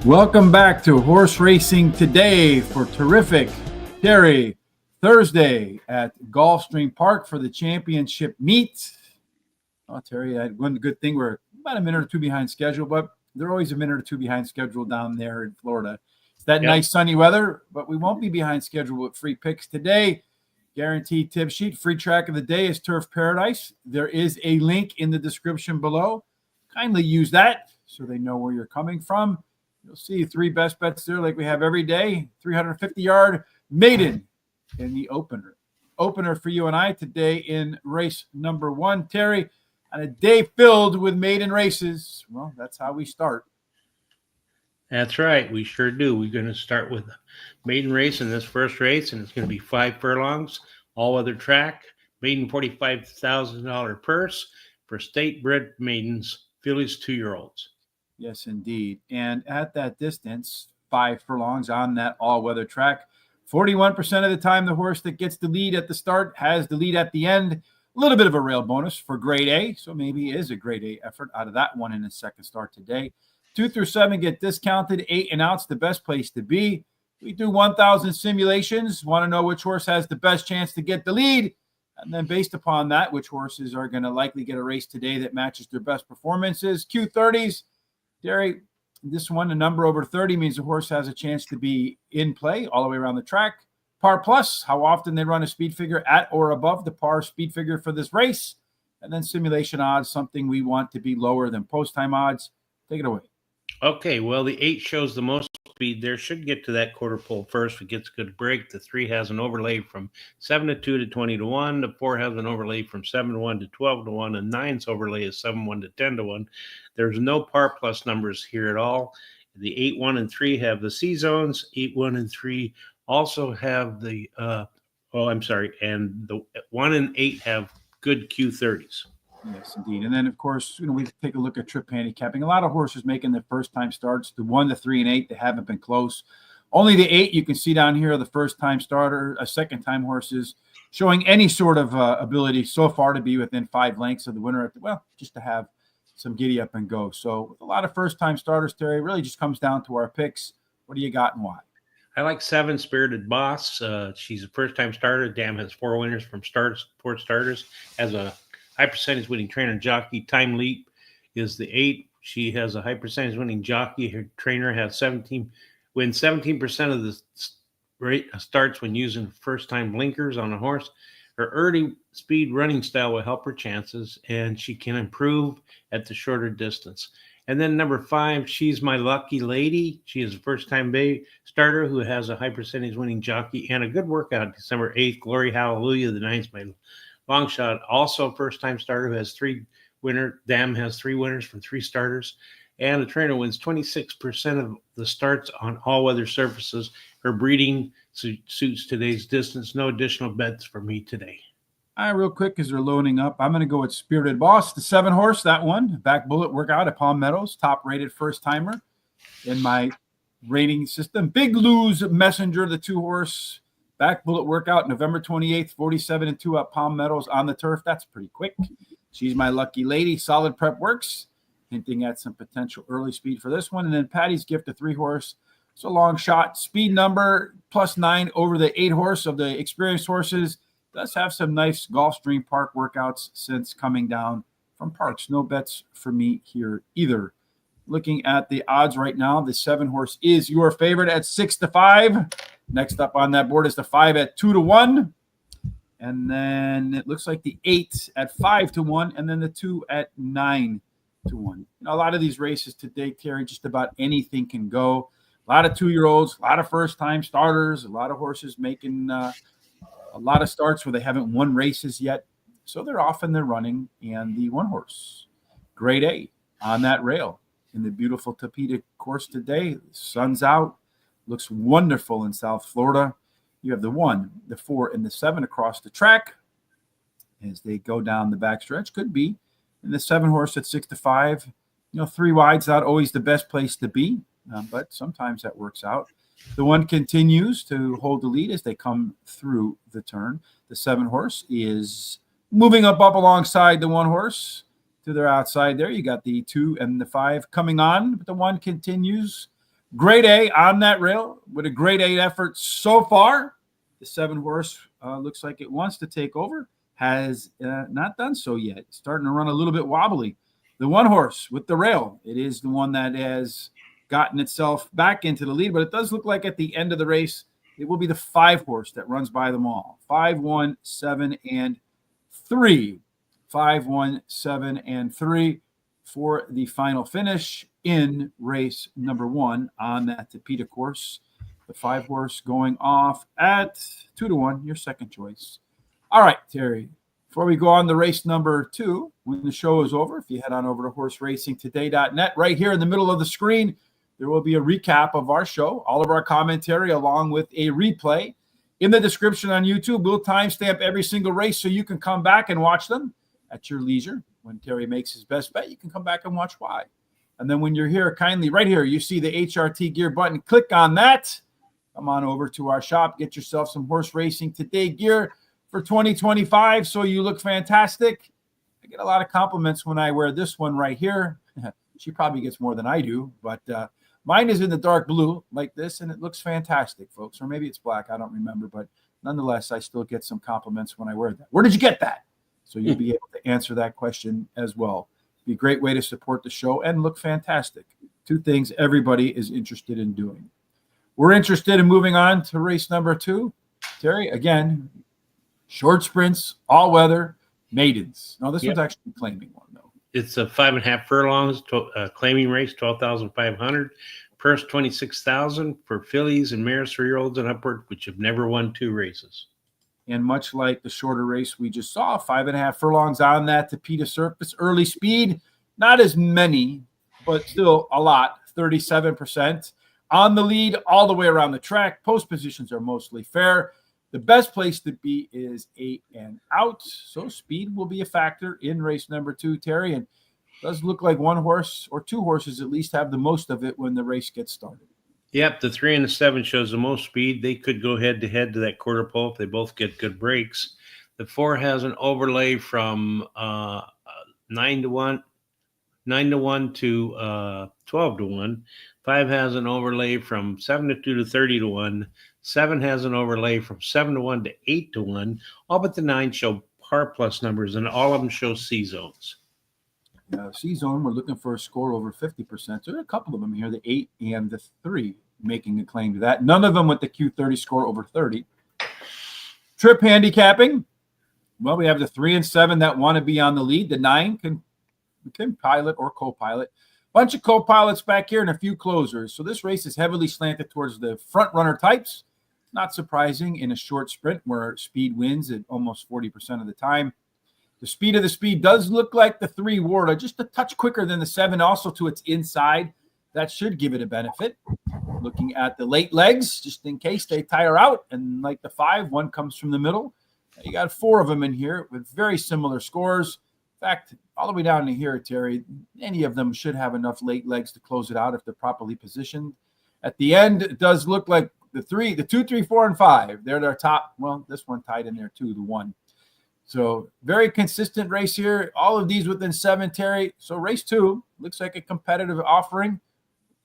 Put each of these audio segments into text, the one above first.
Welcome back to Horse Racing Today for terrific Terry Thursday at Gulfstream Park for the championship meet. Oh, Terry, I had one good thing. We're about a minute or two behind schedule, but they're always a minute or two behind schedule down there in Florida. It's that nice sunny weather, but we won't be behind schedule with free picks today. Guaranteed tip sheet. Free track of the day is Turf Paradise. There is a link in the description below. Kindly use that so they know where you're coming from. You'll see three best bets there like we have every day. 350-yard maiden in the opener. Opener for you and I today in race number 1. Terry, on a day filled with maiden races, well, that's how we start. That's right. We sure do. We're going to start with the maiden race in this first race, and it's going to be 5 furlongs, all-weather track, maiden $45,000 purse for state-bred maidens, fillies 2-year-olds. Yes, indeed. And at that distance, 5 furlongs on that all-weather track, 41% of the time the horse that gets the lead at the start has the lead at the end. A little bit of a rail bonus for grade A, so maybe it is a grade A effort out of that one in the second start today. 2 through 7 get discounted. 8 and out's the best place to be. We do 1,000 simulations. Want to know which horse has the best chance to get the lead. And then based upon that, which horses are going to likely get a race today that matches their best performances. Q30s. Terry, this one, a number over 30 means the horse has a chance to be in play all the way around the track. Par plus, how often they run a speed figure at or above the par speed figure for this race. And then simulation odds, something we want to be lower than post-time odds. Take it away. Okay, well, the 8 shows the most speed there. Should get to that quarter pole first. If it gets a good break, the 3 has an overlay from 7 to 2 to 20 to 1. The 4 has an overlay from 7 to 1 to 12 to 1. And 9's overlay is 7 1 to 10 to 1. There's no par plus numbers here at all. The 8, 1, and 3 have the C zones. 8, 1, and 3 also have the and the 1 and 8 have good Q30s. Yes, indeed. And then, of course, we take a look at trip handicapping. A lot of horses making their first-time starts. The 1, the 3, and 8, they haven't been close. Only the 8 you can see down here, the first-time starter, second-time horses showing any sort of ability so far to be within 5 lengths of the winner. Just to have some giddy up and go. So with a lot of first-time starters, Terry, it really just comes down to our picks. What do you got and why? I like 7, Spirited Boss. She's a first-time starter. Dam has 4 winners from 4 starters. Has a high percentage winning trainer jockey. Time Leap is the 8. She has a high percentage winning jockey. Her trainer has 17% of the starts when using first-time blinkers on a horse. Her early speed running style will help her chances, and she can improve at the shorter distance. And then number 5, She's My Lucky Lady. She is a first-time starter who has a high percentage winning jockey and a good workout. December 8th, Glory Hallelujah. The 9's My Long Shot, also a first-time starter who has 3 winners. Dam has 3 winners from 3 starters. And the trainer wins 26% of the starts on all-weather surfaces. Her breeding suits today's distance. No additional bets for me today. All right, real quick, as they're loading up, I'm going to go with Spirited Boss, the 7 horse, that one. Back Bullet workout at Palm Meadows, top-rated first-timer in my rating system. Big Lou's Messenger, the 2 horse. Back Bullet workout, November 28th, 47-2 at Palm Meadows on the turf. That's pretty quick. She's My Lucky Lady. Solid prep works, hinting at some potential early speed for this one. And then Patty's Gift, a 3 horse. It's a long shot. Speed number +9 over the 8 horse of the experienced horses. Does have some nice Gulfstream Park workouts since coming down from Parks. No bets for me here either. Looking at the odds right now, the 7 horse is your favorite at 6-5. Next up on that board is the 5 at 2-1. And then it looks like the 8 at 5-1. And then the 2 at 9-1. A lot of these races today, Terry, just about anything can go. A lot of 2-year-olds, a lot of first-time starters, a lot of horses making a lot of starts where they haven't won races yet. So they're running. And the 1 horse, grade A, on that rail in the beautiful Tapeta course today. The sun's out. Looks wonderful in South Florida. You have the 1, the 4, and the 7 across the track as they go down the backstretch. Could be. And the 7 horse at 6-5. 3 wide's not always the best place to be, but sometimes that works out. The 1 continues to hold the lead as they come through the turn. The 7 horse is moving up alongside the 1 horse to their outside there. You got the 2 and the 5 coming on, but the 1 continues Grade A on that rail with a grade A effort so far. The 7-horse looks like it wants to take over. Has not done so yet. Starting to run a little bit wobbly. The 1-horse with the rail, it is the one that has gotten itself back into the lead, but it does look like at the end of the race, it will be the 5-horse that runs by them all. 5, 1, 7, and 3. 5, 1, 7, and 3 for the final finish in race number 1 on that Topeka course. The 5-horse going off at 2-1, your second choice. All right, Terry. Before we go on to race number 2, when the show is over, if you head on over to horseracingtoday.net, right here in the middle of the screen, there will be a recap of our show, all of our commentary, along with a replay. In the description on YouTube, we'll timestamp every single race so you can come back and watch them at your leisure. When Terry makes his best bet, you can come back and watch why. And then when you're here, kindly, right here, you see the HRT gear button. Click on that. Come on over to our shop. Get yourself some Horse Racing Today gear for 2025 so you look fantastic. I get a lot of compliments when I wear this one right here. She probably gets more than I do, but mine is in the dark blue like this, and it looks fantastic, folks. Or maybe it's black. I don't remember, but nonetheless, I still get some compliments when I wear that. Where did you get that? So you'll be able to answer that question as well. Be a great way to support the show and look fantastic. 2 things everybody is interested in doing. We're interested in moving on to race number 2. Terry, again, short sprints, all weather, maidens. No, this one's actually a claiming one, though. It's a 5.5 furlongs claiming race, 12,500. Purse 26,000 for fillies and mares 3-year-olds and upward, which have never won 2 races. And much like the shorter race we just saw, 5.5 furlongs on that Topeka surface. Early speed, not as many, but still a lot, 37%. On the lead all the way around the track. Post positions are mostly fair. The best place to be is 8 and out. So speed will be a factor in race number 2, Terry. And it does look like 1 horse or 2 horses at least have the most of it when the race gets started. Yep, the 3 and the 7 shows the most speed. They could go head-to-head to that quarter pole if they both get good breaks. The 4 has an overlay from 9-1 to 12-1. 5 has an overlay from 7-2 to 30-1. 7 has an overlay from 7-1 to 8-1. All but the 9 show par plus numbers, and all of them show C zones. C zone, we're looking for a score over 50%. So there are a couple of them here, the 8 and the 3, making a claim to that. None of them with the Q30 score over 30. Trip handicapping. Well, we have the 3 and 7 that want to be on the lead. The 9 can pilot or co-pilot. Bunch of co-pilots back here and a few closers. So this race is heavily slanted towards the front runner types. Not surprising in a short sprint where speed wins at almost 40% of the time. The speed of the speed does look like the 3 Warda, just a touch quicker than the 7, also to its inside. That should give it a benefit. Looking at the late legs, just in case they tire out. And like the 5, 1 comes from the middle. You got 4 of them in here with very similar scores. In fact, all the way down to here, Terry, any of them should have enough late legs to close it out if they're properly positioned. At the end, it does look like the 2, 3, 4, and 5. They're their top. Well, this one tied in there too, the 1. So very consistent race here. All of these within 7, Terry. So race 2 looks like a competitive offering.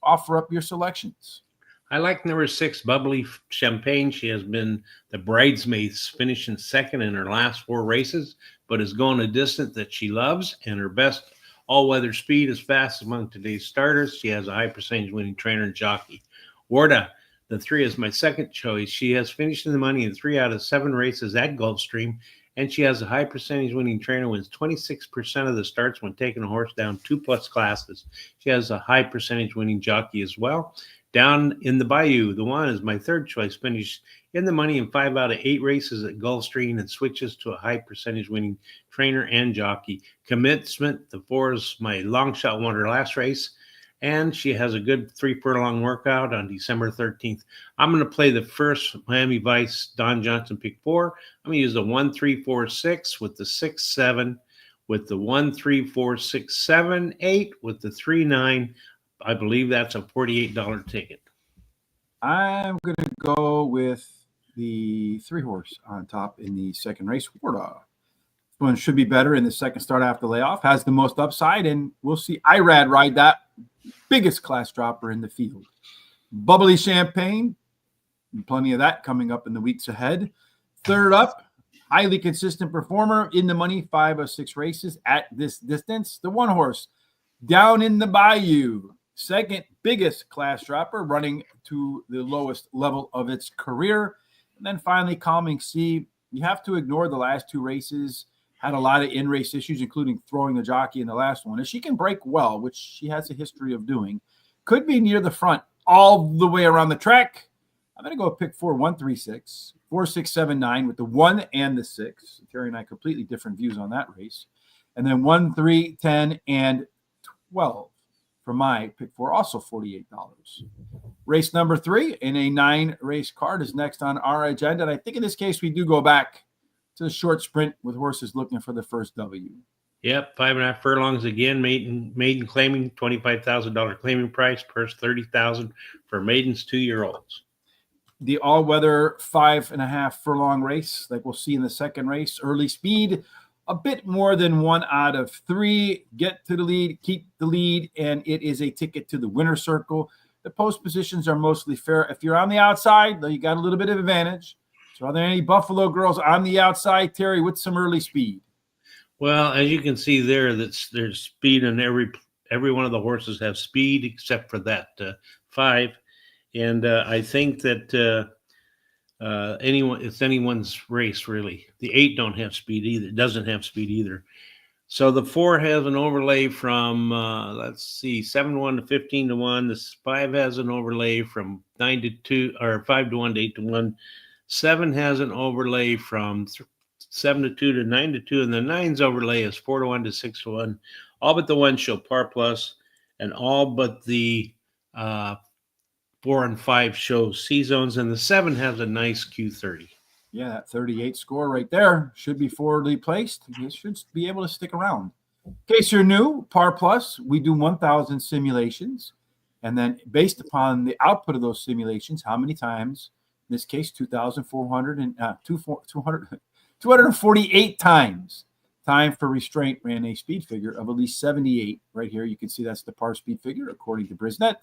Offer up your selections. I like number 6, Bubbly Champagne. She has been the bridesmaids, finishing second in her last 4 races, but is going a distance that she loves, and her best all-weather speed is fast among today's starters. She has a high percentage winning trainer and jockey. Warda, the 3 is my second choice. She has finished in the money in 3 out of 7 races at Gulfstream, and she has a high percentage winning trainer, wins 26% of the starts when taking a horse down 2+ classes. She has a high percentage winning jockey as well. Down in the Bayou, the 1 is my third choice, finished in the money in 5 out of 8 races at Gulfstream and switches to a high percentage winning trainer and jockey. Commencement, the 4 is my long shot wonder last race, and she has a good 3 furlong workout on December 13th. I'm going to play the first Miami Vice Don Johnson pick 4. I'm going to use the 1, 3, 4, 6 with the 6, 7, with the 1, 3, 4, 6, 7, 8, with the 3, 9. I believe that's a $48 ticket. I'm going to go with the 3 horse on top in the second race. Warda. This one should be better in the second start after layoff. Has the most upside, and we'll see Irad ride that biggest class dropper in the field. Bubbly Champagne, and plenty of that coming up in the weeks ahead. Third up, highly consistent performer, in the money, 5 of 6 races at this distance. The one horse, Down in the Bayou, second biggest class dropper, running to the lowest level of its career. And then finally, Calming Sea. You have to ignore the last 2 races. Had a lot of in-race issues, including throwing the jockey in the last one. And she can break well, which she has a history of doing. Could be near the front all the way around the track. I'm going to go pick 4, 1, 3, 6, 4, 6, 7, 9 with the 1 and the 6. Terry and I completely different views on that race. And then 1, 3, 10, and 12 for my pick 4, also $48. Race number 3 in a 9-race card is next on our agenda. And I think in this case, we do go back to the short sprint with horses looking for the first W. Yep, 5.5 furlongs again. Maiden claiming $25,000 claiming price, purse $30,000 for maidens 2-year-olds. The all-weather 5.5 furlong race, like we'll see in the second race. Early speed, a bit more than 1 out of 3. Get to the lead, keep the lead, and it is a ticket to the winner's circle. The post positions are mostly fair. If you're on the outside, though, you got a little bit of advantage. So are there any Buffalo girls on the outside, Terry, with some early speed? Well, as you can see there, there's speed, and every one of the horses have speed except for that 5. And I think that it's anyone's race, really. The 8 don't have speed either. It doesn't have speed either. So the 4 has an overlay from, 7-1 to 15-1. The 5 has an overlay from 9-2, or 5-1 to 8-1. 7 has an overlay from 7-2 to 9-2, and the 9's overlay is 4-1 to 6-1. All but the 1 show par plus, and all but the 4 and 5 show C zones, and the 7 has a nice Q30. Yeah, that 38 score right there should be forwardly placed. You should be able to stick around. In case you're new, par plus, we do 1,000 simulations, and then based upon the output of those simulations, how many times? In this case, 248 times. Time for restraint ran a speed figure of at least 78. Right here, you can see that's the par speed figure according to Brisnet.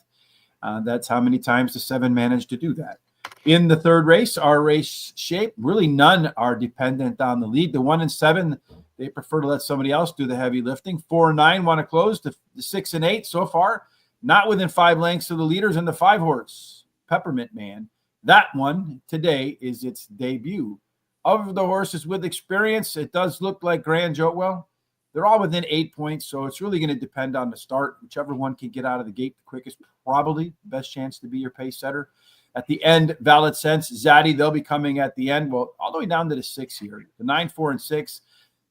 That's how many times the 7 managed to do that. In the third race, our race shape, really none are dependent on the lead. The 1 and 7, they prefer to let somebody else do the heavy lifting. 4 and 9 want to close. The 6 and 8 so far, not within 5 lengths of the leaders. And the 5 horse, Peppermint Man, that one today is its debut. Of the horses with experience, it does look like Grand Joe. Well, they're all within 8 points, so it's really going to depend on the start. Whichever one can get out of the gate the quickest, probably the best chance to be your pace setter. At the end, Valid Sense, Zaddy, they'll be coming at the end. Well, all the way down to the 6 here. The 9, 4, and 6,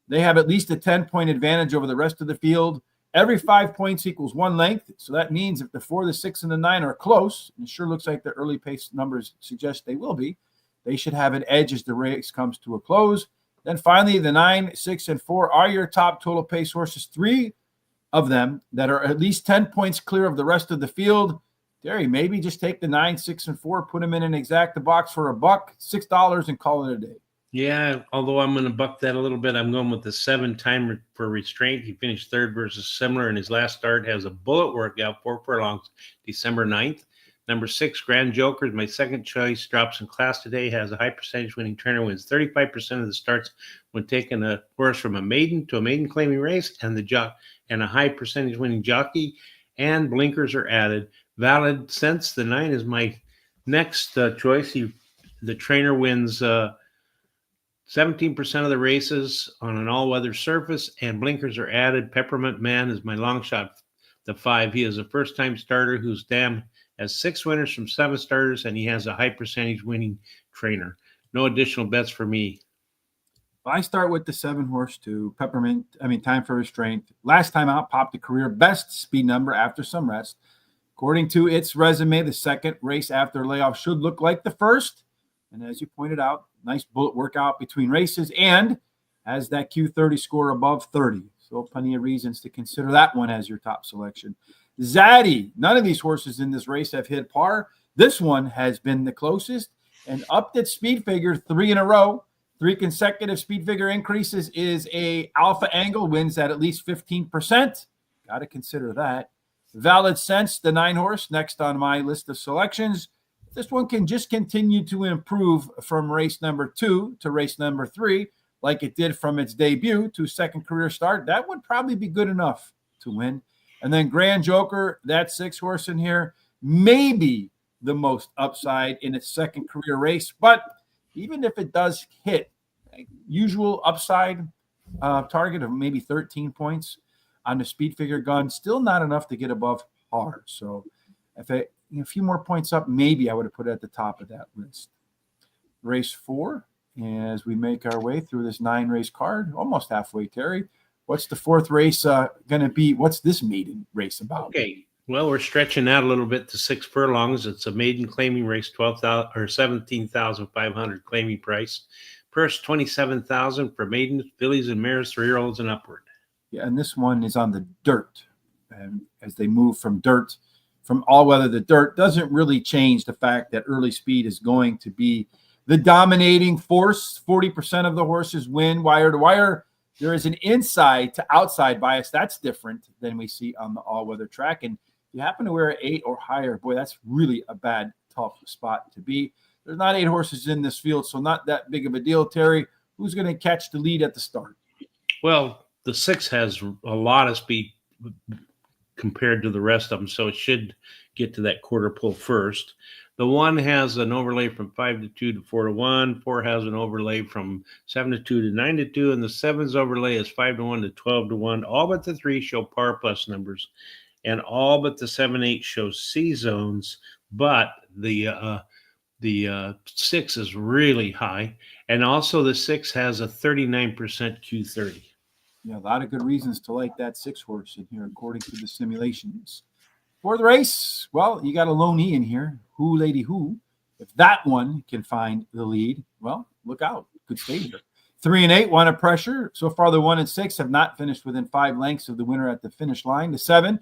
they have at least a 10-point advantage over the rest of the field. Every 5 points equals 1 length. So that means if the 4, the 6, and the 9 are close, and it sure looks like the early pace numbers suggest they will be, they should have an edge as the race comes to a close. Then finally, the 9, 6, and 4 are your top total pace horses. 3 of them that are at least 10 points clear of the rest of the field. Terry, maybe just take the 9, 6, and 4, put them in an exacta box for $1, $6, and call it a day. Yeah, although I'm going to buck that a little bit. I'm going with the 7 time for restraint. He finished third versus similar in his last start. Has a bullet workout, 4 furlongs, December 9th. Number 6, Grand Joker is my second choice. Drops in class today. Has a high percentage winning trainer. Wins 35% of the starts when taking a horse from a maiden to a maiden claiming race, and a high percentage winning jockey. And blinkers are added. Valid Sense, the 9 is my next choice. The trainer wins 17% of the races on an all-weather surface, and blinkers are added. Peppermint Man is my long shot, the 5. He is a first-time starter whose dam has 6 winners from 7 starters, and he has a high percentage winning trainer. No additional bets for me. I start with the 7 horse to Peppermint. Time for Restraint. Last time out, popped the career best speed number after some rest. According to its resume, the second race after layoff should look like the first. And as you pointed out, nice bullet workout between races and has that Q30 score above 30. So plenty of reasons to consider that one as your top selection. Zaddy, none of these horses in this race have hit par. This one has been the closest and upped its speed figure 3 in a row. 3 consecutive speed figure increases is a alpha angle, wins at least 15%. Got to consider that. Valid Sense, the 9-horse, next on my list of selections. This one can just continue to improve from race number 2 to race number 3, like it did from its debut to second career start. That would probably be good enough to win. And then Grand Joker, that 6-horse in here, maybe the most upside in its second career race. But even if it does hit usual upside target of maybe 13 points on the speed figure gun, still not enough to get above par. So if a few more points up, maybe I would have put it at the top of that list. Race 4, as we make our way through this 9-race card, almost halfway, Terry. What's the 4th race going to be? What's this maiden race about? Okay. Well, we're stretching out a little bit to 6 furlongs. It's a maiden claiming race, 12,000 or 17,500 claiming price. Purse 27,000 for maidens, fillies, and mares, 3-year-olds and upward. Yeah, and this one is on the dirt. And as they move from all weather to dirt, doesn't really change the fact that early speed is going to be the dominating force. 40% of the horses win wire to wire. There is an inside to outside bias. That's different than we see on the all-weather track. And if you happen to wear an 8 or higher, boy, that's really a bad, tough spot to be. There's not 8 horses in this field, so not that big of a deal. Terry, who's going to catch the lead at the start? Well, the 6 has a lot of speed compared to the rest of them, so it should get to that quarter pull first. The 1 has an overlay from 5 to 2 to 4 to 1. 4 has an overlay from 7 to 2 to 9 to 2. And the 7's overlay is 5 to 1 to 12 to 1. All but the 3 show par plus numbers. And all but the 7-8 shows C zones. But the 6 is really high. And also the 6 has a 39% Q30. Yeah, a lot of good reasons to like that 6-horse in here, according to the simulations. For the race, well, you got a lone E in here. Who, Lady Who? If that one can find the lead, well, look out. Could stay here. 3 and 8 want to pressure. So far, the 1 and 6 have not finished within 5 lengths of the winner at the finish line. The 7,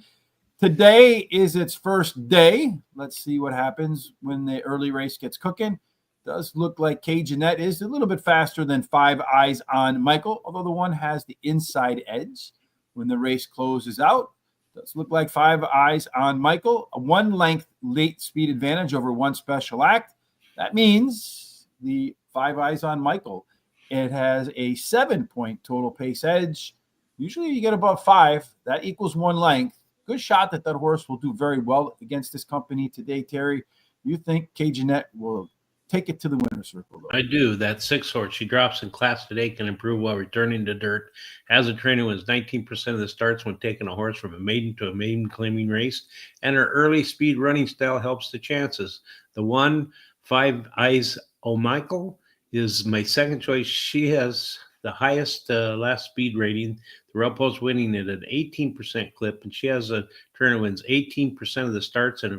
today is its first day. Let's see what happens when the early race gets cooking. Does look like Cajunette is a little bit faster than 5 Eyes on Michael, although the 1 has the inside edge when the race closes out. Does look like 5 Eyes on Michael, a 1 length late speed advantage over 1 Special Act. That means the 5 Eyes on Michael, it has a 7-point total pace edge. Usually you get above 5. That equals 1 length. Good shot that horse will do very well against this company today, Terry. You think Cajunette will take it to the winner's circle, though? I do. That 6-horse, she drops in class today, can improve while returning to dirt. As a trainer, wins 19% of the starts when taking a horse from a maiden to a maiden claiming race. And her early speed running style helps the chances. The 1, 5 Eyes on Michael, is my second choice. She has the highest last speed rating. The Rail Post winning it at 18% clip. And she has a trainer wins 18% of the starts in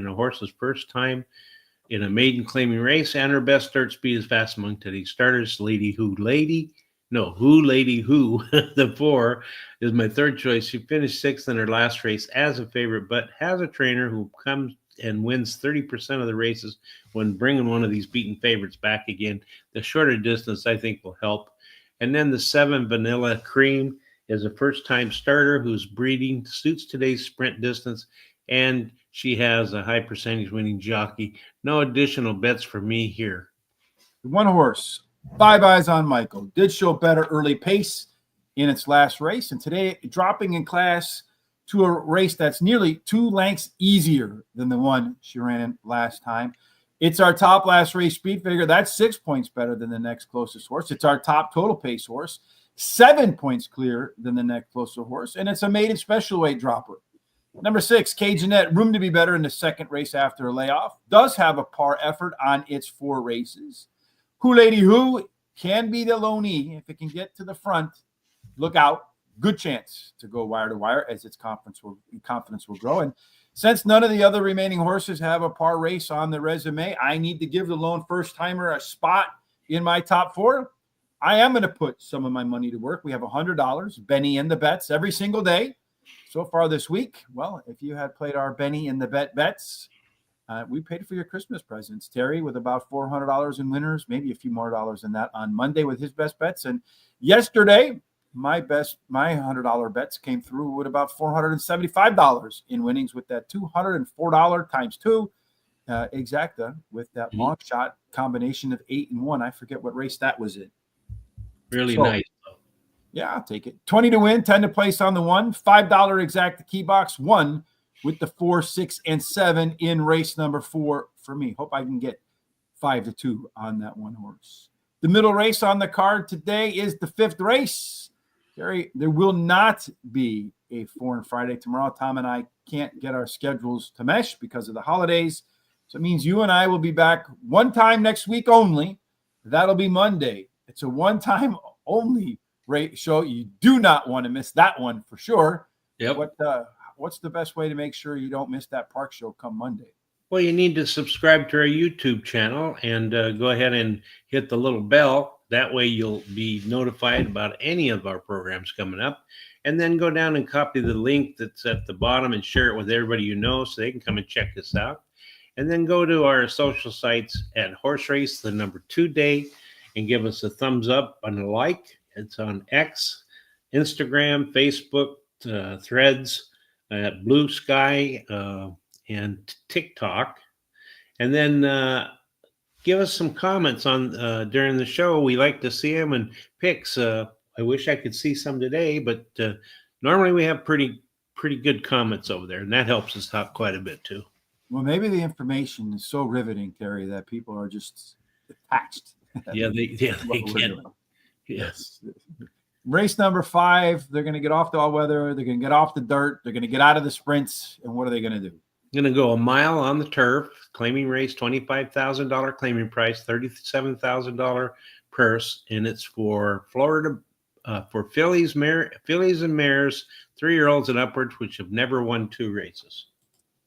a horse's first time in a maiden claiming race, and her best start speed is fast among today's starters. Lady Who, the 4 is my third choice. She finished 6th in her last race as a favorite, but has a trainer who comes and wins 30% of the races when bringing one of these beaten favorites back again. The shorter distance, I think, will help. And then the 7 Vanilla Cream is a first-time starter who's breeding, suits today's sprint distance, and she has a high percentage winning jockey. No additional bets for me here. The 1 horse, 5 Eyes on Michael, did show better early pace in its last race, and today dropping in class to a race that's nearly 2 lengths easier than the one she ran in last time. It's our top last race speed figure. That's 6 points better than the next closest horse. It's our top total pace horse, 7 points clearer than the next closer horse, and it's a maiden special weight dropper. Number 6, Cajunette, room to be better in the second race after a layoff. Does have a par effort on its 4 races. Who, Lady Who, can be the lone E. If it can get to the front, look out. Good chance to go wire to wire as its confidence will grow. And since none of the other remaining horses have a par race on the resume, I need to give the lone first-timer a spot in my top 4. I am going to put some of my money to work. We have $100, Benny in the bets, every single day. So far this week, well, if you had played our Benny in the bets, we paid for your Christmas presents. Terry with about $400 in winners, maybe a few more dollars than that on Monday with his best bets. And yesterday, my $100 bets came through with about $475 in winnings with that $204 times two exacta with that long shot combination of 8 and 1. I forget what race that was in. Really nice. Yeah, I'll take it. 20 to win, 10 to place on the one, $5 exacta key box, 1 with the 4, 6, and 7 in race number 4 for me. Hope I can get 5 to 2 on that one horse. The middle race on the card today is the 5th race. Gary, there will not be a Foreign Friday tomorrow. Tom and I can't get our schedules to mesh because of the holidays. So it means you and I will be back one time next week only. That'll be Monday. It's a one-time only rate show. You do not want to miss that one for sure. Yep. What's the best way to make sure you don't miss that park show come Monday? Well, you need to subscribe to our YouTube channel and go ahead and hit the little bell. That way you'll be notified about any of our programs coming up. And then go down and copy the link that's at the bottom and share it with everybody you know so they can come and check us out. And then go to our social sites at Horse Race, the number 2 day, and give us a thumbs up and a like. It's on X, Instagram, Facebook, Threads, Blue Sky, and TikTok. And then give us some comments on during the show. We like to see them and picks. I wish I could see some today, but normally we have pretty good comments over there, and that helps us out quite a bit too. Well, maybe the information is so riveting, Terry, that people are just attached. Yeah, they can. Yes. Race number 5, they're going to get off the all-weather. They're going to get off the dirt. They're going to get out of the sprints. And what are they going to do? Going to go a mile on the turf, claiming race, $25,000 claiming price, $37,000 purse, and it's for Florida, for fillies and mares, 3-year-olds and upwards, which have never won 2 races.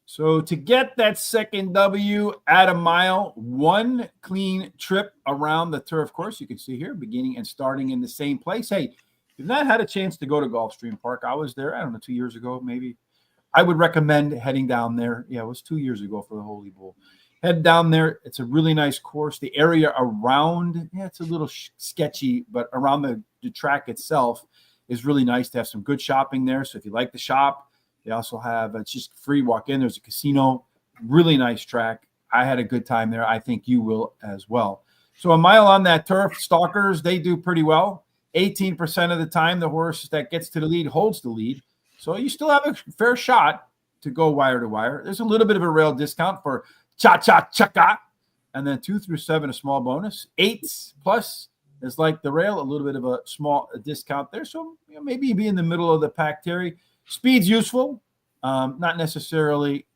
So to get that second W at a mile, 1 clean trip around the turf course, you can see here, beginning and starting in the same place. Hey, if you've not had a chance to go to Gulfstream Park, I was there, I don't know, 2 years ago, maybe. I would recommend heading down there. Yeah, it was 2 years ago for the Holy Bull. Head down there. It's a really nice course. The area around, it's a little sketchy, but around the track itself is really nice to have some good shopping there. So if you like to shop, they also have, it's just free walk in. There's a casino, really nice track. I had a good time there. I think you will as well. So a mile on that turf, Stalkers, they do pretty well. 18% of the time, the horse that gets to the lead holds the lead. So you still have a fair shot to go wire to wire. There's a little bit of a rail discount for Cha-Cha-Chaka. And then 2 through 7, a small bonus. 8 plus is like the rail, a little bit of a small discount there. So maybe be in the middle of the pack, Terry. Speed's useful, not necessarily.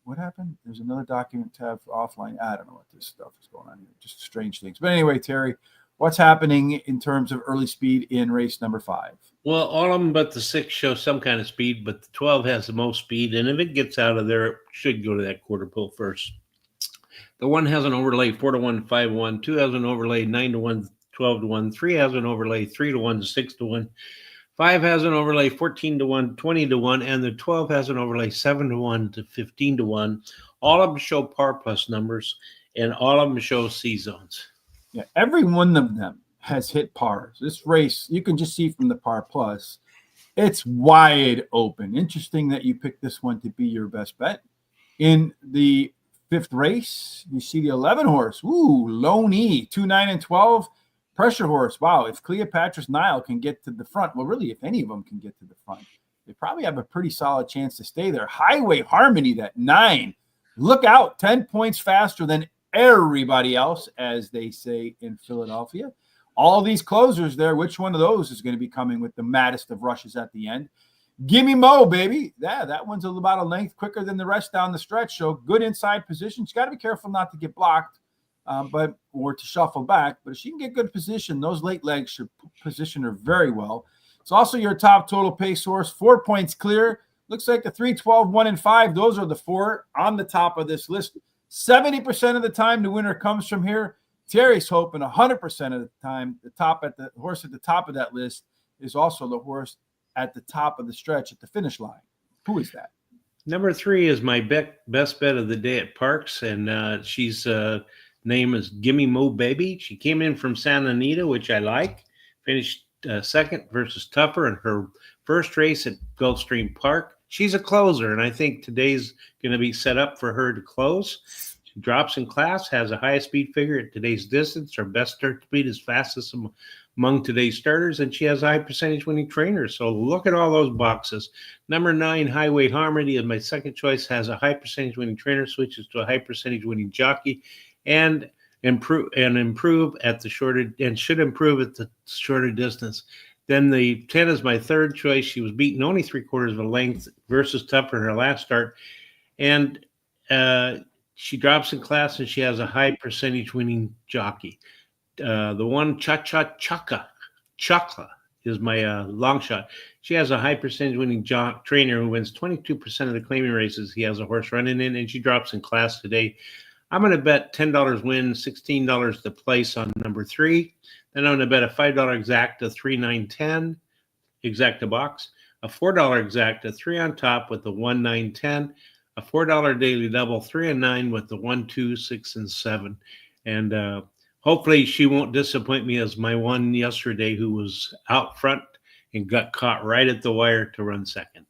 What happened? There's another document tab offline. I don't know what this stuff is going on here. Just strange things. But anyway, Terry, what's happening in terms of early speed in race number 5? Well, all of them but the 6 show some kind of speed, but the 12 has the most speed. And if it gets out of there, it should go to that quarter pull first. The 1 has an overlay 4 to 1, 5 to 1. 2 has an overlay 9 to 1, 12 to 1. 3 has an overlay 3 to 1 to 6 to 1. 5 has an overlay 14 to 1, 20 to 1, and the 12 has an overlay 7 to 1 to 15 to 1. All of them show par plus numbers, and all of them show C zones. Yeah, every one of them has hit pars. This race, you can just see from the par plus, it's wide open. Interesting that you picked this one to be your best bet. In the 5th race, you see the 11 horse. Ooh, Lone E, 2, 9, and 12. Pressure horse. Wow, if Cleopatra's Nile can get to the front, well, really, if any of them can get to the front, they probably have a pretty solid chance to stay there. Highway Harmony, that 9. Look out, 10 points faster than everybody else, as they say in Philadelphia. All these closers there, which one of those is going to be coming with the maddest of rushes at the end? Gimme Mo, baby. Yeah, that one's about a length quicker than the rest down the stretch. So good inside position. She's got to be careful not to get blocked. Or to shuffle back. But if she can get good position, those late legs should position her very well. It's also your top total pace horse, 4 points clear. Looks like the 3, 12, 1, and 5. Those are the 4 on the top of this list. 70% of the time, the winner comes from here. Terry's hoping 100% of the time, the horse at the top of that list is also the horse at the top of the stretch at the finish line. Who is that? Number 3 is my best bet of the day at Parks, and she's name is Gimme Mo Baby. She came in from Santa Anita, which I like. Finished second versus Tougher in her first race at Gulfstream Park. She's a closer, and I think today's going to be set up for her to close. She drops in class, has a highest speed figure at today's distance. Her best start speed is fastest among today's starters, and she has a high percentage winning trainer. So look at all those boxes. Number 9, Highway Harmony, is my second choice, has a high percentage winning trainer, switches to a high percentage winning jockey, and improve at the shorter, and should improve at the shorter distance. Then the 10 is my third choice. She was beaten only 3/4 of a length versus Tougher in her last start, and she drops in class, and she has a high percentage winning jockey. The one Chakla is my long shot. She has a high percentage winning trainer who wins 22% of the claiming races he has a horse running in, and she drops in class today. I'm going to bet $10 win, $16 to place on number 3. Then I'm going to bet a $5 exacta 3, 9, 10 exacta box, a $4 exacta 3 on top with the 1, 9, 10, a $4 daily double 3 and 9 with the 1, 2, 6, and 7. And hopefully she won't disappoint me as my one yesterday, who was out front and got caught right at the wire to run second.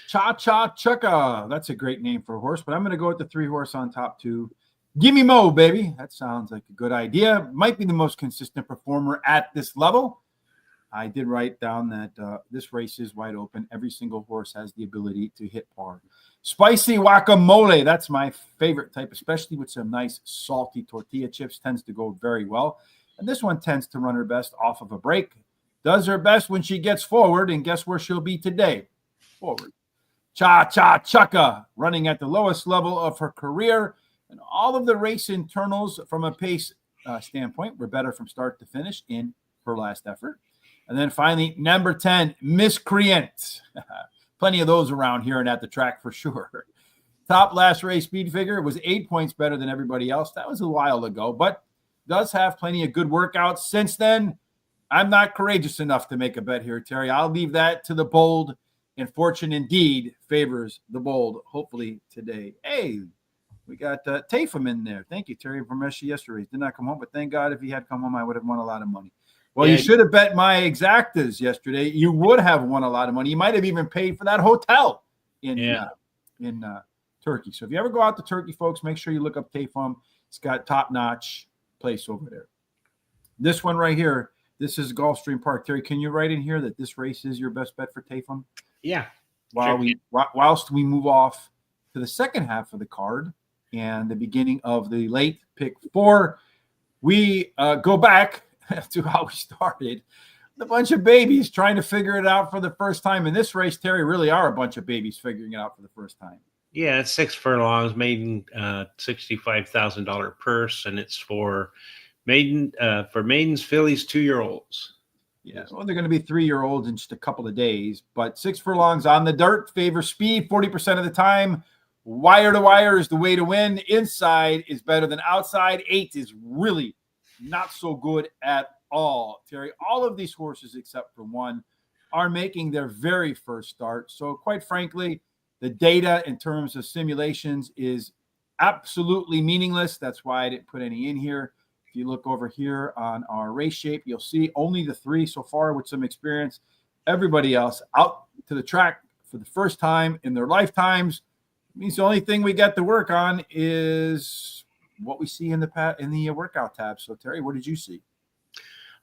Cha-Cha-Chucka. That's a great name for a horse, but I'm going to go with the 3 horse on top 2. Gimme Mo, baby. That sounds like a good idea. Might be the most consistent performer at this level. I did write down that this race is wide open. Every single horse has the ability to hit par. Spicy guacamole. That's my favorite type, especially with some nice salty tortilla chips. Tends to go very well. And this one tends to run her best off of a break. Does her best when she gets forward, and guess where she'll be today? Forward. Cha-Cha-Chucka, running at the lowest level of her career. And all of the race internals from a pace standpoint were better from start to finish in her last effort. And then finally, number 10, Miscreant. Plenty of those around here and at the track for sure. Top last race speed figure was 8 points better than everybody else. That was a while ago, but does have plenty of good workouts since then. I'm not courageous enough to make a bet here, Terry. I'll leave that to the bold, and fortune indeed favors the bold, hopefully today. Hey, we got Tafum in there. Thank you, Terry, from yesterday. Did not come home, but thank God if he had come home, I would have won a lot of money. Well, yeah, you should have bet my exactas yesterday. You would have won a lot of money. You might have even paid for that hotel in Turkey. So if you ever go out to Turkey, folks, make sure you look up Tafum. It's got top-notch place over there. This one right here, this is Gulfstream Park. Terry, can you write in here that this race is your best bet for Tafum? Yeah. Whilst we move off to the second half of the card and the beginning of the late pick 4, we go back to how we started. A bunch of babies trying to figure it out for the first time. In this race, Terry, really are a bunch of babies figuring it out for the first time. Yeah, it's 6 furlongs, maiden $65,000 purse, and it's for maidens, fillies, 2-year-olds. Yeah, well, they're going to be 3-year-olds in just a couple of days, but 6 furlongs on the dirt favor speed 40% of the time. Wire to wire is the way to win. Inside is better than outside. 8 is really not so good at all. Terry, all of these horses except for one are making their very first start. So quite frankly, the data in terms of simulations is absolutely meaningless. That's why I didn't put any in here. If you look over here on our race shape, you'll see only the 3 so far with some experience. Everybody else out to the track for the first time in their lifetimes. It means the only thing we got to work on is what we see in the workout tab. So Terry, what did you see?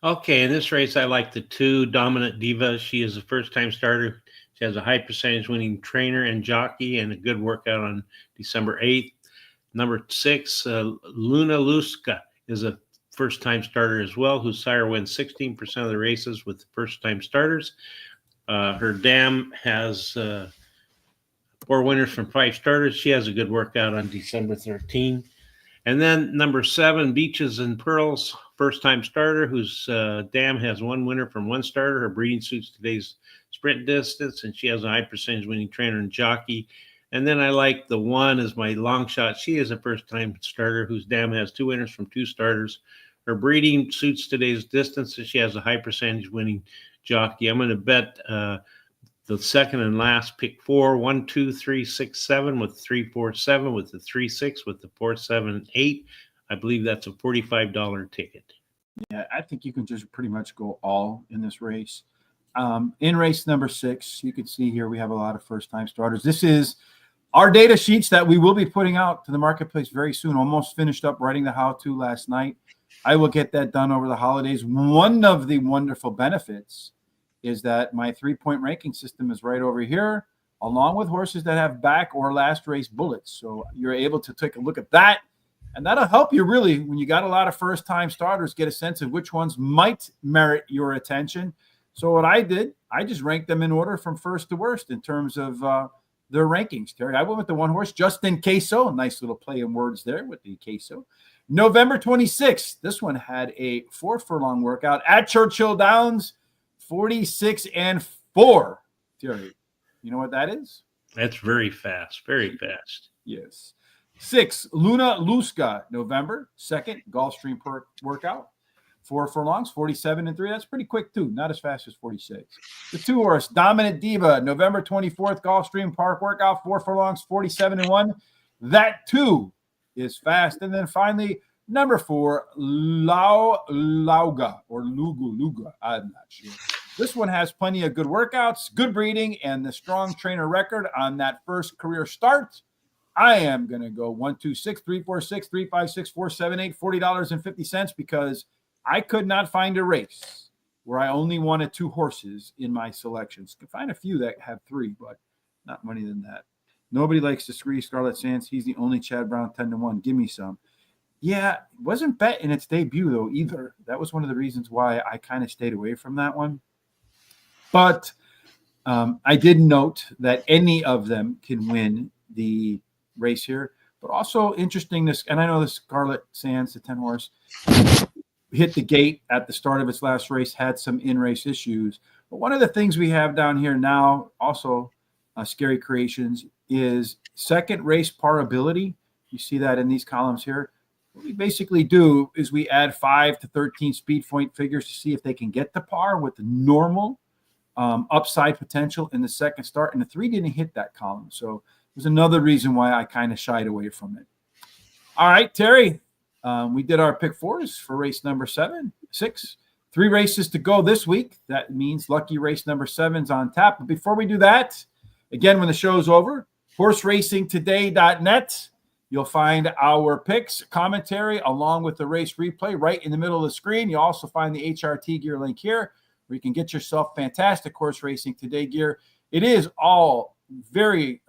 Okay, in this race, I like the 2 Dominant Diva. She is a first-time starter. She has a high percentage winning trainer and jockey and a good workout on December 8th. Number 6, Luna Luska, is a first-time starter as well, whose sire wins 16% of the races with first-time starters. Her dam has 4 winners from 5 starters. She has a good workout on December 13th. And then number 7, Beaches and Pearls, first-time starter, whose dam has 1 winner from 1 starter. Her breeding suits today's sprint distance, and she has a high percentage winning trainer and jockey. And then I like the 1 as my long shot. She is a first-time starter whose dam has 2 winners from 2 starters. Her breeding suits today's distance, and she has a high percentage winning jockey. I'm going to bet the second and last pick 4, 1, 2, 3, 6, 7 with 3, 4, 7 with the 3, 6 with the 4, 7, 8. I believe that's a $45 ticket. Yeah, I think you can just pretty much go all in this race. In race number 6, you can see here we have a lot of first-time starters. This is our data sheets that we will be putting out to the marketplace very soon. Almost finished up writing the how-to last night. I will get that done over the holidays. One of the wonderful benefits is that my 3-point ranking system is right over here, along with horses that have back or last race bullets. So you're able to take a look at that. And that'll help you really when you got a lot of first-time starters, get a sense of which ones might merit your attention. So what I did, I just ranked them in order from first to worst in terms of their rankings, Terry. I went with the one horse, Justin Queso. Nice little play in words there with the Queso. November 26th, this one had a 4 furlong workout at Churchill Downs, 46-4. Terry, you know what that is? That's very fast, very fast. Yes. 6, Luna Luska, November 2nd, Gulfstream workout. 4 furlongs, 47-3. That's pretty quick, too. Not as fast as 46. The 2 horse, Dominant Diva, November 24th, Gulfstream Park workout. 4 furlongs, 47-1. That, too, is fast. And then finally, number 4, Lauga, or Luga. I'm not sure. This one has plenty of good workouts, good breeding, and the strong trainer record on that first career start. I am going to go 1, 2, 6, 3, 4, 6, 3, 5, 6, 4, 7, 8, $40.50 because I could not find a race where I only wanted 2 horses in my selections. I can find a few that have 3, but not many than that. Nobody likes to scree Scarlet Sands. He's the only Chad Brown 10-1. Give me some. Yeah, it wasn't bet in its debut, though, either. That was one of the reasons why I kind of stayed away from that one. But I did note that any of them can win the race here, but also interesting this, and I know the Scarlet Sands, the 10 horse, hit the gate at the start of its last race, had some in-race issues. But one of the things we have down here now, also Scary Creations, is second race par ability. You see that in these columns here. What we basically do is we add 5 to 13 speed point figures to see if they can get to par with the normal upside potential in the second start, and the 3 didn't hit that column. So was another reason why I kind of shied away from it. All right, Terry, we did our pick 4s for race number 6. 3 races to go this week. That means lucky race number 7's on tap. But before we do that, again, when the show's over, horseracingtoday.net, you'll find our picks, commentary, along with the race replay right in the middle of the screen. You'll also find the HRT gear link here where you can get yourself fantastic Horse Racing Today gear. It is all very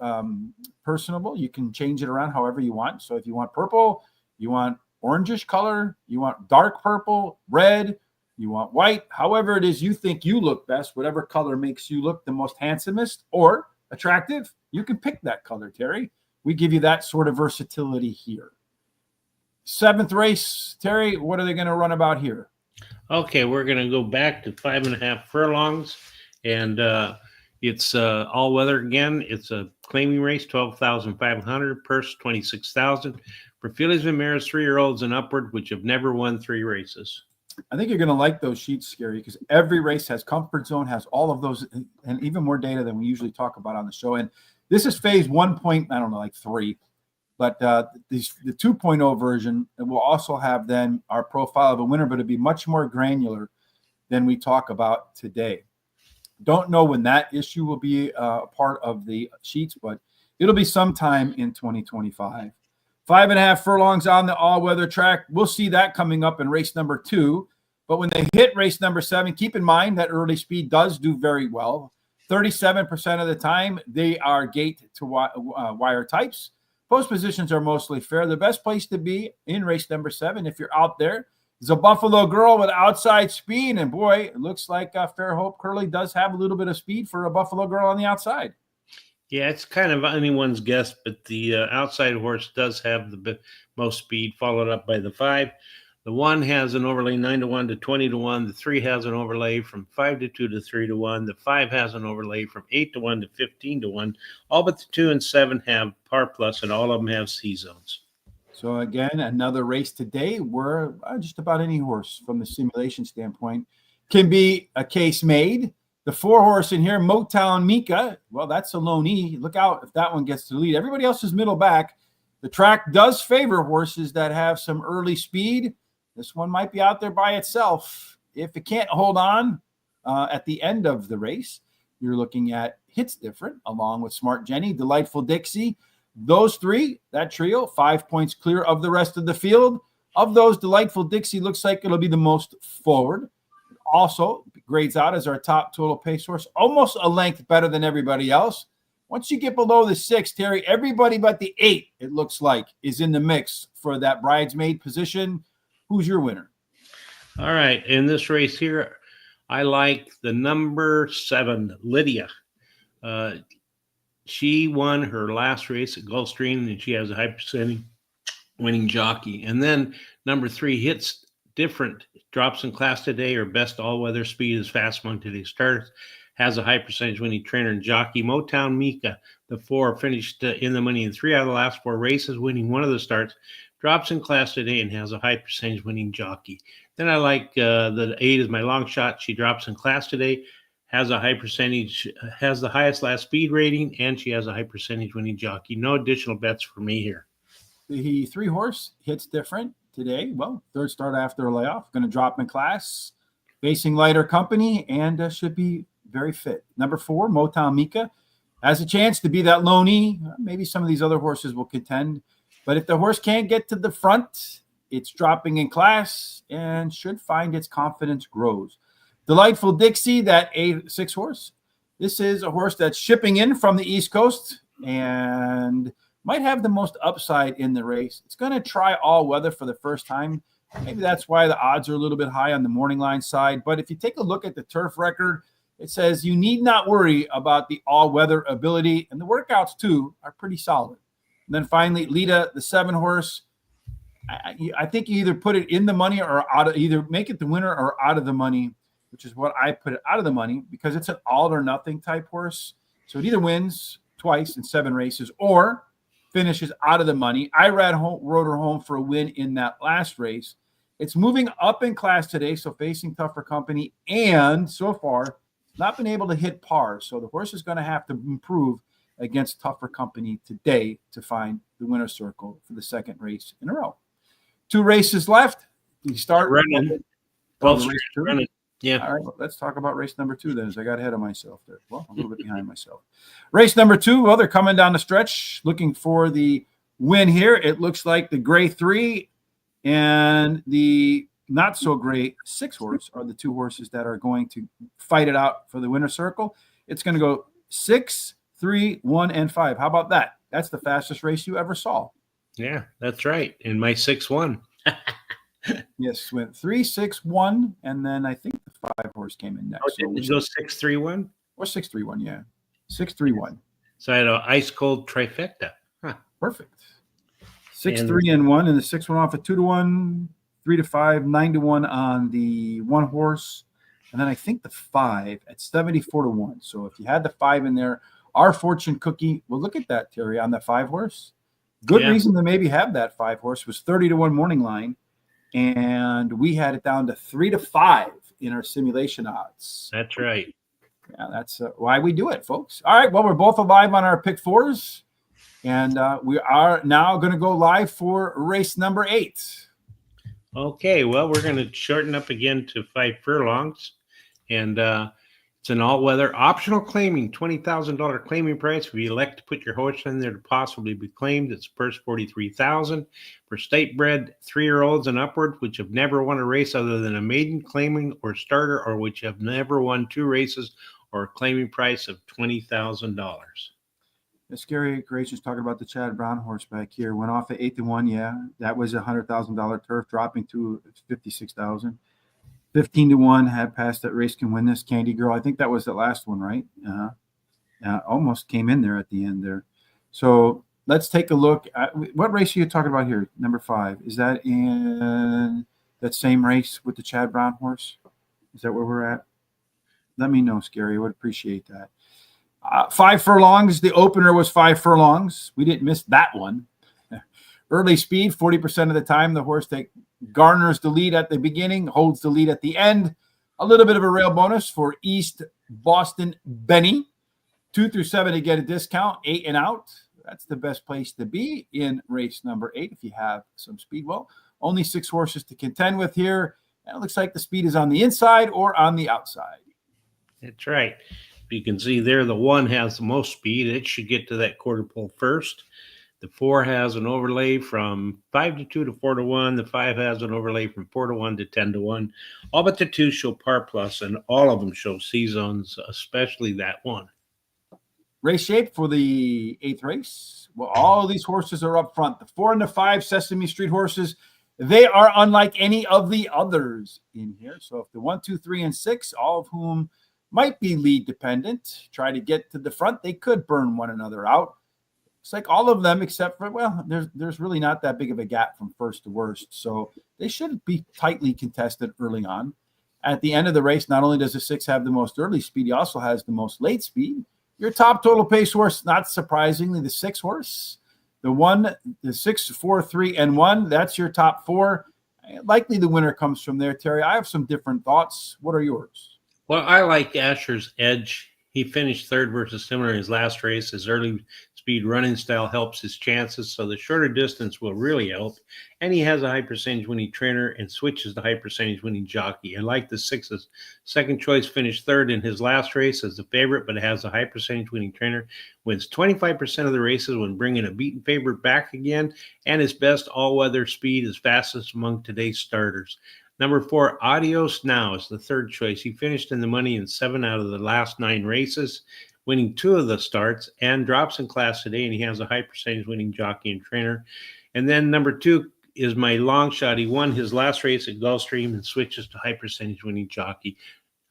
personable. You can change it around however you want. So if you want purple, you want orangish color, you want dark purple, red, you want white, however it is you think you look best, whatever color makes you look the most handsomest or attractive, you can pick that color, Terry. We give you that sort of versatility here. 7th race, Terry, what are they going to run about here? Okay, we're going to go back to 5.5 furlongs, and it's all weather again. It's a claiming race, 12,500, purse 26,000 for fillies and mares, 3-year-olds and upward, which have never won 3 races. I think you're going to like those sheets, Scary, because every race has comfort zone, has all of those, and even more data than we usually talk about on the show. And this is phase 1.3, but the 2.0 version will also have then our profile of a winner, but it'll be much more granular than we talk about today. Don't know when that issue will be a part of the sheets, but it'll be sometime in 2025. 5.5 furlongs on the all-weather track. We'll see that coming up in race number 2. But when they hit race number 7, keep in mind that early speed does do very well. 37% of the time, they are gate to wire types. Post positions are mostly fair. The best place to be in race number 7, if you're out there, is a Buffalo Girl with outside speed. And boy, it looks like Fairhope Curley does have a little bit of speed for a Buffalo Girl on the outside. Yeah, it's kind of anyone's guess, but the outside horse does have the most speed, followed up by the 5. The 1 has an overlay 9-1 to 20-1. The 3 has an overlay from 5-2 to 3-1. The 5 has an overlay from 8-1 to 15-1. All but the 2 and 7 have par plus, and all of them have C zones. So again, another race today where just about any horse from the simulation standpoint can be a case made. The 4 horse in here, Motown Mika, well, that's a lone E. Look out if that one gets to the lead. Everybody else is middle back. The track does favor horses that have some early speed. This one might be out there by itself. If it can't hold on at the end of the race, you're looking at Hits Different, along with Smart Jenny, Delightful Dixie. Those three, that trio, 5 points clear of the rest of the field. Of those, Delightful Dixie looks like it'll be the most forward. Also grades out as our top total pace horse, almost a length better than everybody else. Once you get below the 6, Terry, everybody but the 8, it looks like, is in the mix for that bridesmaid position. Who's your winner? All right. In this race here, I like the number 7, Lydia. She won her last race at Gulfstream, and she has a high percentage winning jockey. And then number 3, Hits Different, drops in class today. Her best all-weather speed is fast among today's starters. Has a high percentage winning trainer and jockey. Motown Mika, the 4, finished in the money in 3 out of the last 4 races, winning one of the starts. Drops in class today and has a high percentage winning jockey. Then I like the 8 is my long shot. She drops in class today, has a high percentage, has the highest last speed rating, and she has a high percentage winning jockey. No additional bets for me here. The 3 horse Hits Different today. Well, third start after a layoff. Going to drop in class, facing lighter company, and should be very fit. Number 4, Motown Mika, has a chance to be that loney. Maybe some of these other horses will contend. But if the horse can't get to the front, it's dropping in class and should find its confidence grows. Delightful Dixie, that 6 horse. This is a horse that's shipping in from the East Coast and might have the most upside in the race. It's going to try all weather for the first time. Maybe that's why the odds are a little bit high on the morning line side. But if you take a look at the turf record, it says you need not worry about the all-weather ability, and the workouts, too, are pretty solid. And then finally, Lita, the 7 horse. I think you either put it in the money or out of, either make it the winner or out of the money, which is what I put it out of the money because it's an all or nothing type horse. So it either wins twice in 7 races or finishes out of the money. I rode her home for a win in that last race. It's moving up in class today, so facing tougher company, and so far not been able to hit par. So the horse is going to have to improve against tougher company today to find the winner's circle for the second race in a row. 2 races left. We start running. Running. Yeah. All right, well, let's talk about race number 2 then, as I got ahead of myself there. Well, a little bit behind myself. Race number 2, well, they're coming down the stretch looking for the win here. It looks like the gray 3 and the not so great 6 horse are the 2 horses that are going to fight it out for the winner's circle. It's going to go 6, 3, 1, and 5. How about that? That's the fastest race you ever saw. Yeah, that's right. In my 6-1. Yes, went 3, 6, 1, and then I think the 5 horse came in next. Oh, didn't it go 6, 3, 1? Or 6, 3, 1, yeah. 6, 3, 1. So I had an ice cold trifecta. Huh. Perfect. 6, 3, and 1, and the 6 went off at 2 to 1, 3 to 5, 9 to 1 on the 1 horse, and then I think the 5 at 74 to 1. So if you had the 5 in there, our fortune cookie. Well, look at that, Terry, on the 5 horse. Good reason to maybe have that 5 horse was 30 to 1 morning line, and we had it down to 3 to 5 in our simulation odds. That's right. Yeah, that's why we do it, folks. All right, well, we're both alive on our pick 4s, and we are now going to go live for race number 8. Okay, well, we're going to shorten up again to 5 furlongs, and it's an all-weather optional claiming, $20,000 claiming price. If you elect to put your horse in there to possibly be claimed, it's purse $43,000 for state-bred 3-year-olds and upward, which have never won a race other than a maiden claiming or starter, or which have never won 2 races, or a claiming price of $20,000. Scary Gracious talking about the Chad Brown horse back here. Went off at 8 to 1. Yeah, that was a $100,000 turf, dropping to 56,000. 15 to 1 had passed that race can win this. Candy Girl, I think that was the last one, right? Almost came in there at the end there. So let's take a look at what race are you talking about here? Number 5. Is that in that same race with the Chad Brown horse? Is that where we're at? Let me know, Scary. I would appreciate that. 5 furlongs. The opener was 5 furlongs. We didn't miss that one. Early speed, 40% of the time, the horse garners the lead at the beginning, holds the lead at the end. A little bit of a rail bonus for East Boston Benny. 2 through 7 to get a discount, 8 and out. That's the best place to be in race number 8 if you have some speed. Well, Only 6 horses to contend with here. And it looks like the speed is on the inside or on the outside. That's right. You can see there the 1 has the most speed. It should get to that quarter pole first. The 4 has an overlay from 5-2 to 4-1. The 5 has an overlay from 4-1 to 10-1. All but the 2 show par plus, and all of them show C zones, especially that 1. Race shape for the 8th race. Well, all of these horses are up front. The 4 and the 5 Sesame Street horses, they are unlike any of the others in here. So if the 1, 2, 3, and 6, all of whom might be lead dependent, try to get to the front, they could burn one another out. It's like all of them except for, well, there's really not that big of a gap from first to worst. So they should be tightly contested early on. At the end of the race, not only does the 6 have the most early speed, he also has the most late speed. Your top total pace horse, not surprisingly, the 6 horse. The 1, the 6, 4, 3, and 1, that's your top 4. Likely the winner comes from there, Terry. I have some different thoughts. What are yours? Well, I like Asher's Edge. He finished 3rd versus similar in his last race. His early speed running style helps his chances, so the shorter distance will really help. And he has a high percentage winning trainer and switches to high percentage winning jockey. I like the 6's second choice, finished 3rd in his last race as the favorite, but it has a high percentage winning trainer. Wins 25% of the races when bringing a beaten favorite back again, and his best all-weather speed is fastest among today's starters. Number 4, Adios Now is the 3rd choice. He finished in the money in 7 out of the last 9 races, winning 2 of the starts, and drops in class today, and he has a high percentage winning jockey and trainer. And then number 2 is my long shot. He won his last race at Gulfstream and switches to high percentage winning jockey.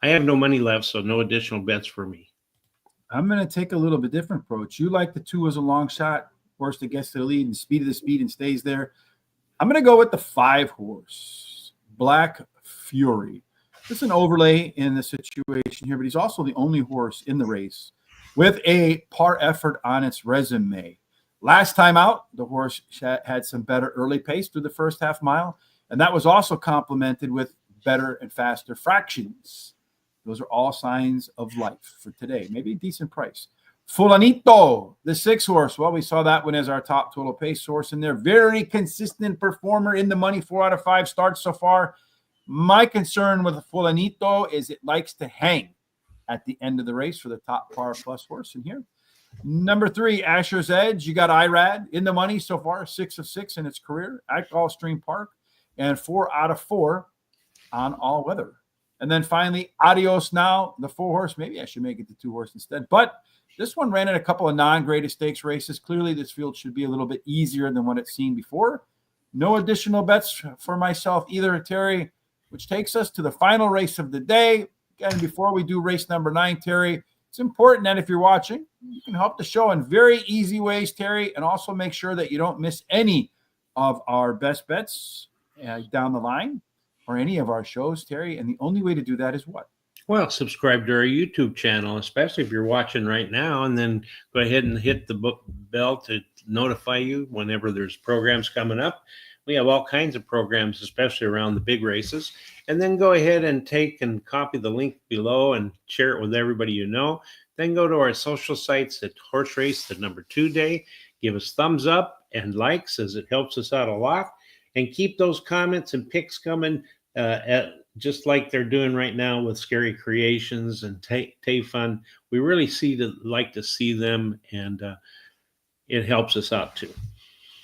I have no money left, so no additional bets for me. I'm going to take a little bit different approach. You like the 2 as a long shot, horse that gets to the lead and speed of the speed and stays there. I'm going to go with the 5 horse. Black Fury. This is an overlay in the situation here, but he's also the only horse in the race with a par effort on its resume. Last time out, the horse had some better early pace through the first half mile, and that was also complemented with better and faster fractions. Those are all signs of life for today. Maybe a decent price. Fulanito, the 6 horse. Well, we saw that one as our top total pace horse in there. Very consistent performer in the money, 4 out of 5 starts so far. My concern with Fulanito is it likes to hang at the end of the race for the top par plus horse in here. Number 3, Asher's Edge. You got IRAD in the money so far, 6 of 6 in its career at Gulfstream Park, and 4 out of 4 on all weather. And then finally, Adios Now, the 4 horse. Maybe I should make it the 2 horse instead, but this one ran in a couple of non-graded stakes races. Clearly, this field should be a little bit easier than what it's seen before. No additional bets for myself either, Terry, which takes us to the final race of the day. Again, before we do race number 9, Terry, it's important that if you're watching, you can help the show in very easy ways, Terry, and also make sure that you don't miss any of our best bets down the line or any of our shows, Terry. And the only way to do that is what? Well, subscribe to our YouTube channel, especially if you're watching right now, and then go ahead and hit the bell to notify you whenever there's programs coming up. We have all kinds of programs, especially around the big races. And then go ahead and take and copy the link below and share it with everybody you know. Then go to our social sites at Horse Race, the number 2 day. Give us thumbs up and likes, as it helps us out a lot. And keep those comments and picks coming just like they're doing right now with Scary Creations and Tay Fun. We really like to see them, and it helps us out too.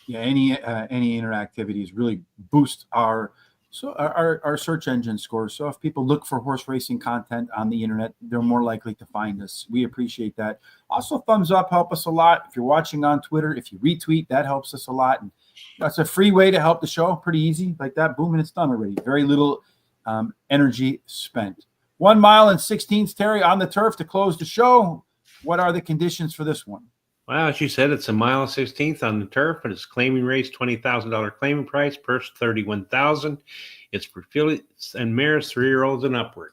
Yeah, any interactivities really boost our search engine scores. So if people look for horse racing content on the internet, they're more likely to find us. We appreciate that. Also, thumbs up help us a lot. If you're watching on Twitter, if you retweet, that helps us a lot. And that's a free way to help the show. Pretty easy, like that. Boom, and it's done already. Very little energy spent. 1 mile and 16th, Terry, on the turf to close the show. What are the conditions for this one? Well, as you said, it's a mile and 16th on the turf, but it's claiming race, $20,000 claiming price, purse $31,000. It's for fillies and mares, 3-year-olds and upward.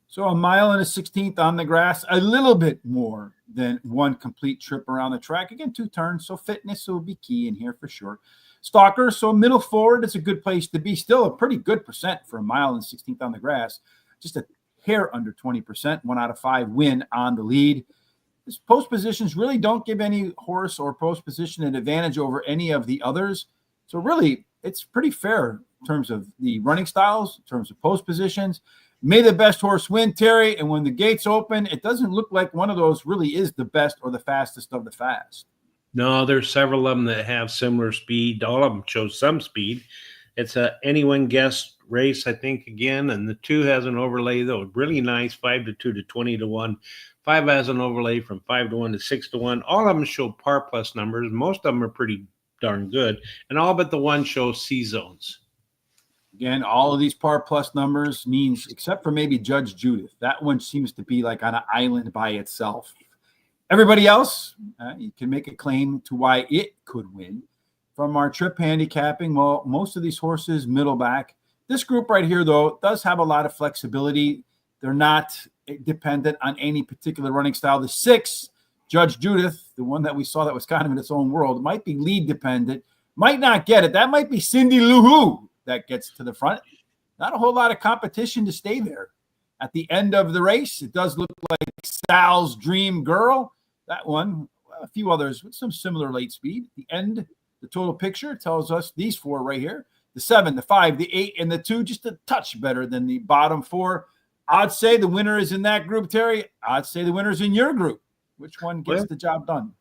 So a mile and a 16th on the grass, a little bit more than 1 complete trip around the track. Again, 2 turns, so fitness will be key in here for sure. Stalker, so middle forward is a good place to be. Still a pretty good percent for a mile and 16th on the grass. Just a hair under 20%, 1 out of 5 win on the lead. His post positions really don't give any horse or post position an advantage over any of the others. So really, it's pretty fair in terms of the running styles, in terms of post positions. May the best horse win, Terry. And when the gates open, it doesn't look like one of those really is the best or the fastest of the fast. No, there's several of them that have similar speed. All of them show some speed. It's a anyone guess race, I think, again. And the 2 has an overlay, though. Really nice, 5-2 to 20-1. 5 has an overlay from 5-1 to 6-1. All of them show par plus numbers. Most of them are pretty darn good. And all but the one shows C zones. Again, all of these par plus numbers means, except for maybe Judge Judith, that one seems to be like on an island by itself. Everybody else, you can make a claim to why it could win. From our trip handicapping, well, most of these horses, middle back. This group right here, though, does have a lot of flexibility. They're not dependent on any particular running style. The 6, Judge Judith, the one that we saw that was kind of in its own world, might be lead dependent, might not get it. That might be Cindy Lou Who that gets to the front. Not a whole lot of competition to stay there. At the end of the race, it does look like Sal's Dream Girl. That one, a few others with some similar late speed. At the end, the total picture tells us these 4 right here. The 7, the 5, the 8, and the 2, just a touch better than the bottom 4. I'd say the winner is in that group, Terry. I'd say the winner is in your group. Which one gets the job done?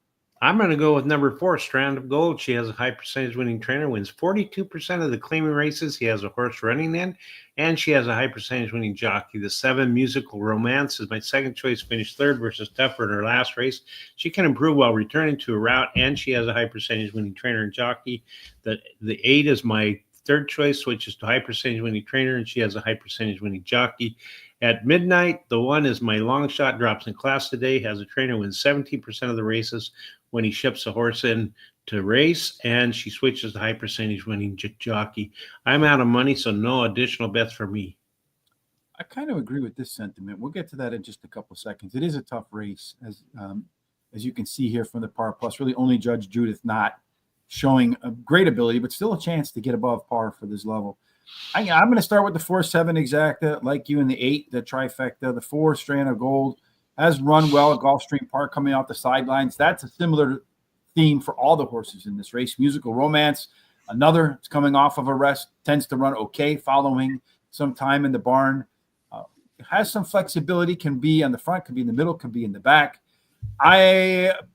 I'm going to go with number 4, Strand of Gold. She has a high percentage winning trainer, wins 42% of the claiming races. He has a horse running in, and she has a high percentage winning jockey. The 7, Musical Romance, is my second choice, finished 3rd versus Teffer in her last race. She can improve while returning to a route, and she has a high percentage winning trainer and jockey. The 8 is my 3rd choice, switches to high percentage winning trainer, and she has a high percentage winning jockey. At midnight, the 1 is my long shot, drops in class today, has a trainer, wins 17% of the races when he ships a horse in to race, and she switches to high percentage winning jockey. I'm out of money, so no additional bets for me. I kind of agree with this sentiment. We'll get to that in just a couple of seconds. It is a tough race, as you can see here from the par plus. Really, only Judge Judith not showing a great ability, but still a chance to get above par for this level. I'm going to start with the 4-7 exacta, like you, in the 8, the trifecta. The 4, Strand of Gold, has run well at Gulfstream Park coming off the sidelines. That's a similar theme for all the horses in this race. Musical Romance, another, it's coming off of a rest, tends to run okay following some time in the barn. Has some flexibility, can be on the front, can be in the middle, can be in the back.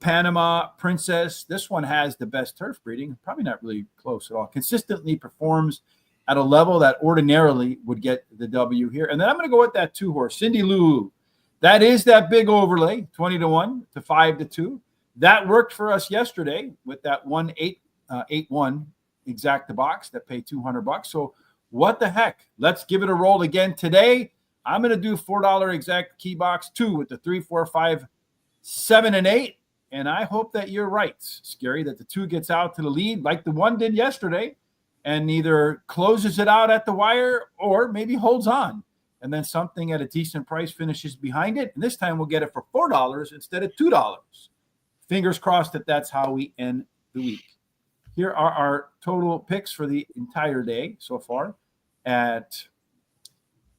Panama Princess, this one has the best turf breeding, probably not really close at all. Consistently performs at a level that ordinarily would get the W here. And then I'm going to go with that 2 horse, Cindy Lou. That is that big overlay, 20-1 to 5-2. That worked for us yesterday with that 1-8-1 exacta box that paid $200. So what the heck? Let's give it a roll again today. I'm going to do $4 exact key box 2 with the 3, 4, 5, 7, and 8. And I hope that you're right, Scary, that the 2 gets out to the lead like the 1 did yesterday and either closes it out at the wire or maybe holds on. And then something at a decent price finishes behind it. And this time we'll get it for $4 instead of $2. Fingers crossed that that's how we end the week. Here are our total picks for the entire day so far at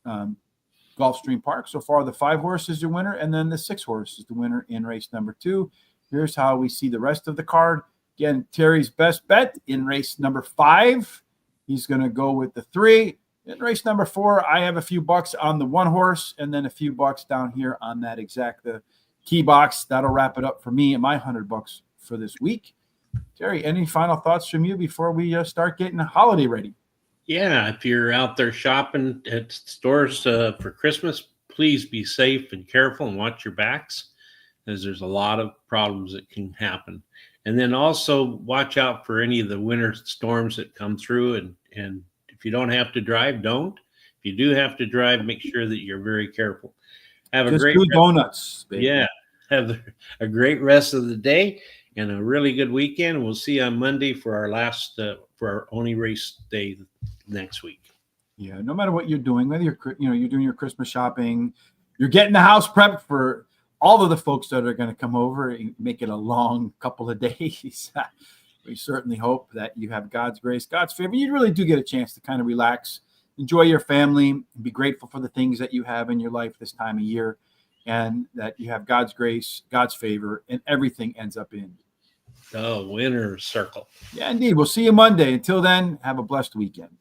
Gulfstream Park. So far, the 5 horse is the winner, and then the 6 horse is the winner in race number 2. Here's how we see the rest of the card. Again, Terry's best bet in race number 5. He's going to go with the 3. In race number 4, I have a few bucks on the 1 horse and then a few bucks down here on that exacta key box. That'll wrap it up for me and my $100 for this week. Terry, any final thoughts from you before we start getting the holiday ready? Yeah, if you're out there shopping at stores for Christmas, please be safe and careful and watch your backs, as there's a lot of problems that can happen. And then also watch out for any of the winter storms that come through. And if you don't have to drive, don't. If you do have to drive, make sure that you're very careful. Have a great donuts, baby. Yeah, have a great rest of the day and a really good weekend. We'll see you on Monday for our last for our only race day next week. Yeah, no matter what you're doing, whether you're doing your Christmas shopping, you're getting the house prepped for all of the folks that are going to come over and make it a long couple of days. We certainly hope that you have God's grace, God's favor. You really do get a chance to kind of relax, enjoy your family, and be grateful for the things that you have in your life this time of year, and that you have God's grace, God's favor, and everything ends up in The winner's circle. Yeah, indeed. We'll see you Monday. Until then, have a blessed weekend.